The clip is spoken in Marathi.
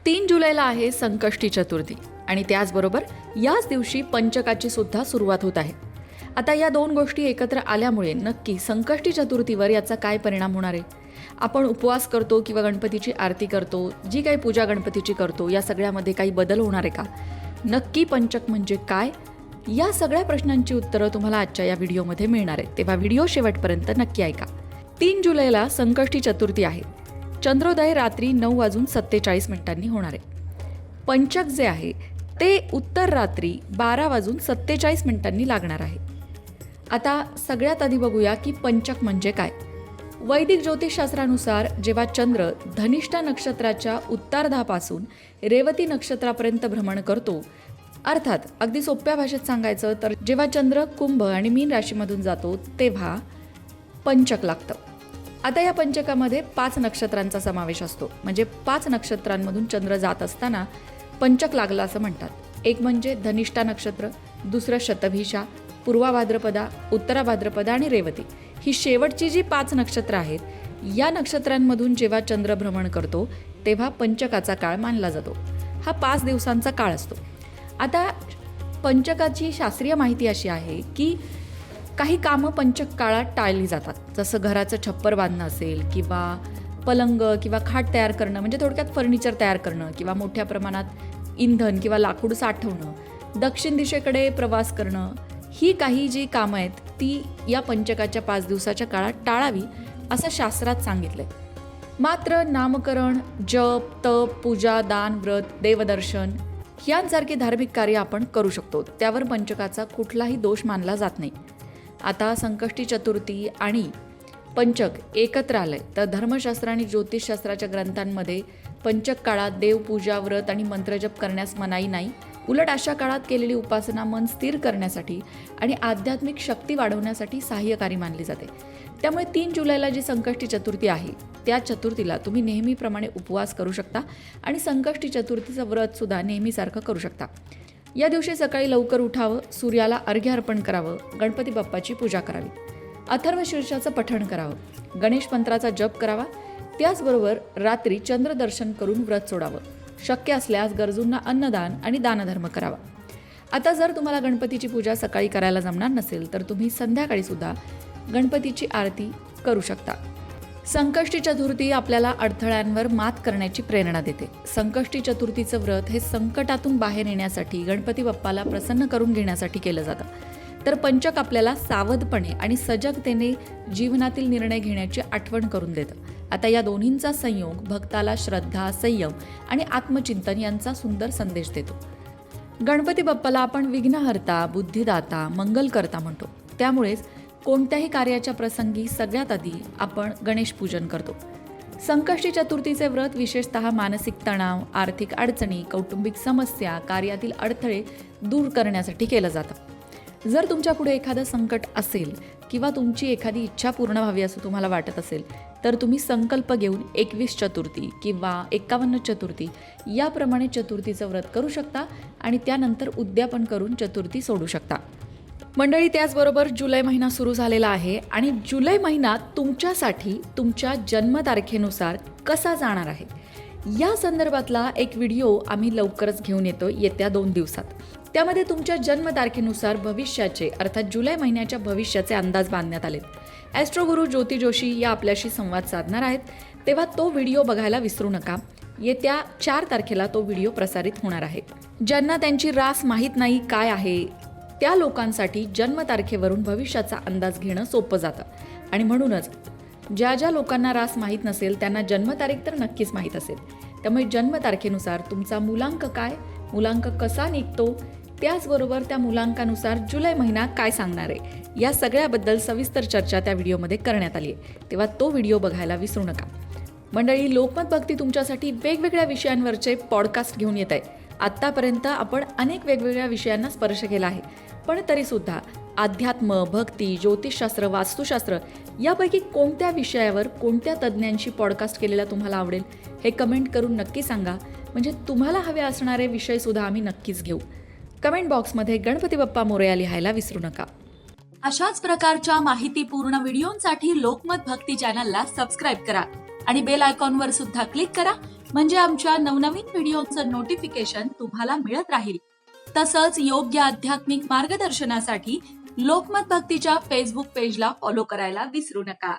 3 जुलैला आहे संकष्टी चतुर्थी आणि त्याचबरोबर याच दिवशी पंचकाची सुद्धा सुरुवात होत आहे. आता या दोन गोष्टी एकत्र आल्यामुळे नक्की संकष्टी चतुर्थीवर याचा काय परिणाम होणार आहे? आपण उपवास करतो किंवा गणपतीची आरती करतो, जी काही पूजा गणपतीची करतो, या सगळ्यामध्ये काही बदल होणार आहे का? नक्की पंचक म्हणजे काय? या सगळ्या प्रश्नांची उत्तरं तुम्हाला आजच्या या व्हिडिओमध्ये मिळणार आहेत, तेव्हा व्हिडिओ शेवटपर्यंत नक्की ऐका. 3 जुलैला संकष्टी चतुर्थी आहे. चंद्रोदय रात्री 9:47 होणार आहे. पंचक जे आहे ते उत्तर रात्री 12:47 लागणार आहे. आता सगळ्यात आधी बघूया की पंचक म्हणजे काय. वैदिक ज्योतिषशास्त्रानुसार जेव्हा चंद्र धनिष्ठा नक्षत्राच्या उत्तरार्धापासून रेवती नक्षत्रापर्यंत भ्रमण करतो, अर्थात अगदी सोप्या भाषेत सांगायचं तर जेव्हा चंद्र कुंभ आणि मीन राशीमधून जातो तेव्हा पंचक लागतं. आता या पंचकामध्ये 5 नक्षत्रांचा समावेश असतो, म्हणजे 5 नक्षत्रांमधून चंद्र जात असताना पंचक लागला असं म्हणतात. एक म्हणजे धनिष्ठा नक्षत्र, दुसरं शतभिषा, पूर्वा भाद्रपदा, उत्तरा भाद्रपदा आणि रेवती. ही शेवटची जी 5 नक्षत्र आहेत, या नक्षत्रांमधून जेव्हा चंद्र भ्रमण करतो तेव्हा पंचकाचा काळ मानला जातो. हा 5 दिवसांचा काळ असतो. आता पंचकाची शास्त्रीय माहिती अशी आहे की काही कामं पंचक काळात टाळली जातात, जसं घराचं छप्पर बांधणं असेल किंवा पलंग किंवा खाट तयार करणं, म्हणजे थोडक्यात फर्निचर तयार करणं किंवा मोठ्या प्रमाणात इंधन किंवा लाकूड साठवणं, दक्षिण दिशेकडे प्रवास करणं, ही काही जी कामं आहेत ती या पंचकाच्या 5 दिवसाच्या काळात टाळावी असं शास्त्रात सांगितलंय. मात्र नामकरण, जप, तप, पूजा, दान, व्रत, देवदर्शन यांसारखे धार्मिक कार्य आपण करू शकतो, त्यावर पंचकाचा कुठलाही दोष मानला जात नाही. आता संकष्टी चतुर्थी आणि पंचक एकत्र आलंय तर धर्मशास्त्र आणि ज्योतिषशास्त्राच्या ग्रंथांमध्ये पंचक काळात देवपूजा, व्रत आणि मंत्रजप करण्यास मनाई नाही. उलट अशा काळात केलेली उपासना मन स्थिर करण्यासाठी आणि आध्यात्मिक शक्ती वाढवण्यासाठी सहाय्यकारी मानली जाते. त्यामुळे 3 जुलैला जी संकष्टी चतुर्थी आहे त्या चतुर्थीला तुम्ही नेहमीप्रमाणे उपवास करू शकता आणि संकष्टी चतुर्थीचं व्रतसुद्धा नेहमीसारखं करू शकता. या दिवशी सकाळी लवकर उठावं, सूर्याला अर्घ्य अर्पण करावं, गणपती बाप्पाची पूजा करावी, अथर्वशीर्षाचं पठण करावं, गणेश मंत्राचा जप करावा. त्याचबरोबर रात्री चंद्रदर्शन करून व्रत सोडावं. शक्य असल्यास गरजूंना अन्नदान आणि दानधर्म करावा. आता जर तुम्हाला गणपतीची पूजा सकाळी करायला जमणार नसेल तर तुम्ही संध्याकाळी सुद्धा गणपतीची आरती करू शकता. संकष्टी चतुर्थी आपल्याला अडथळ्यांवर मात करण्याची प्रेरणा देते. संकष्टी चतुर्थीचं व्रत हे संकटातून बाहेर येण्यासाठी, गणपती बाप्पाला प्रसन्न करून घेण्यासाठी केलं जातं. तर पंचक आपल्याला सावधपणे आणि सजगतेने जीवनातील निर्णय घेण्याची आठवण करून देतं. आता या दोन्हींचा संयोग भक्ताला श्रद्धा, संयम आणि आत्मचिंतन यांचा सुंदर संदेश देतो. गणपती बाप्पाला आपण विघ्नहर्ता, बुद्धिदाता, मंगलकर्ता म्हणतो. त्यामुळेच कोणत्याही कार्याच्या प्रसंगी सगळ्यात आधी आपण गणेश पूजन करतो. संकष्टी चतुर्थीचे व्रत विशेषतः मानसिक तणाव, आर्थिक अडचणी, कौटुंबिक समस्या, कार्यातील अडथळे दूर करण्यासाठी केलं जातं. जर तुमच्या पुढे एखादं संकट असेल किंवा तुमची एखादी इच्छा पूर्ण व्हावी असं तुम्हाला वाटत असेल तर तुम्ही संकल्प घेऊन 21 चतुर्थी किंवा 51 चतुर्थी याप्रमाणे चतुर्थीचं व्रत करू शकता आणि त्यानंतर उद्यापन करून चतुर्थी सोडू शकता. मंडळी, त्याचबरोबर जुलै महिना सुरू झालेला आहे आणि जुलै महिना तुमच्यासाठी तुमच्या जन्मतारखेनुसार कसा जाणार आहे या संदर्भातला एक व्हिडिओ आम्ही लवकरच घेऊन येतो येत्या 2 दिवसात. त्यामध्ये तुमच्या जन्मतारखेनुसार भविष्याचे अर्थात जुलै महिन्याच्या भविष्याचे अंदाज बांधण्यात आलेत. ॲस्ट्रोगुरू ज्योती जोशी या आपल्याशी संवाद साधणार आहेत, तेव्हा तो व्हिडिओ बघायला विसरू नका. येत्या 4 तारखेला तो व्हिडिओ प्रसारित होणार आहे. ज्यांना त्यांची रास माहीत नाही काय आहे त्या लोकांसाठी जन्मतारखेवरून भविष्याचा अंदाज घेणं सोपं जातं आणि म्हणूनच ज्या लोकांना रास माहीत नसेल त्यांना जन्मतारीख तर नक्कीच माहीत असेल. त्यामुळे जन्मतारखेनुसार तुमचा मुलांक काय, मुलांक कसा निघतो, त्याचबरोबर त्या मुलांकानुसार जुलै महिना काय सांगणार आहे या सगळ्याबद्दल सविस्तर चर्चा त्या व्हिडिओमध्ये करण्यात आली आहे. तेव्हा तो व्हिडिओ बघायला विसरू नका. मंडळी, लोकमत भक्ती तुमच्यासाठी वेगवेगळ्या विषयांवरचे पॉडकास्ट घेऊन येत आहे. आत्तापर्यंत आपण अनेक वेगवेगळ्या विषयांना स्पर्श केला आहे, पण तरीसुद्धा अध्यात्म, भक्ती, ज्योतिषशास्त्र, वास्तुशास्त्र यापैकी कोणत्या विषयावर कोणत्या तज्ज्ञांशी पॉडकास्ट केलेला तुम्हाला आवडेल हे कमेंट करून नक्की सांगा. म्हणजे तुम्हाला हवे असणारे विषयसुद्धा आम्ही नक्कीच घेऊ. कमेंट बॉक्समध्ये गणपती बाप्पा मोरया लिहायला विसरू नका. अशाच प्रकारच्या माहितीपूर्ण व्हिडिओंसाठी लोकमत भक्ती चॅनलला सबस्क्राईब करा आणि बेल आयकॉनवर सुद्धा क्लिक करा म्हणजे आमच्या नवनवीन व्हिडिओचं नोटिफिकेशन तुम्हाला मिळत राहील. तसंच योग्य आध्यात्मिक मार्गदर्शनासाठी लोकमत भक्तीच्या फेसबुक पेजला फॉलो करायला विसरू नका.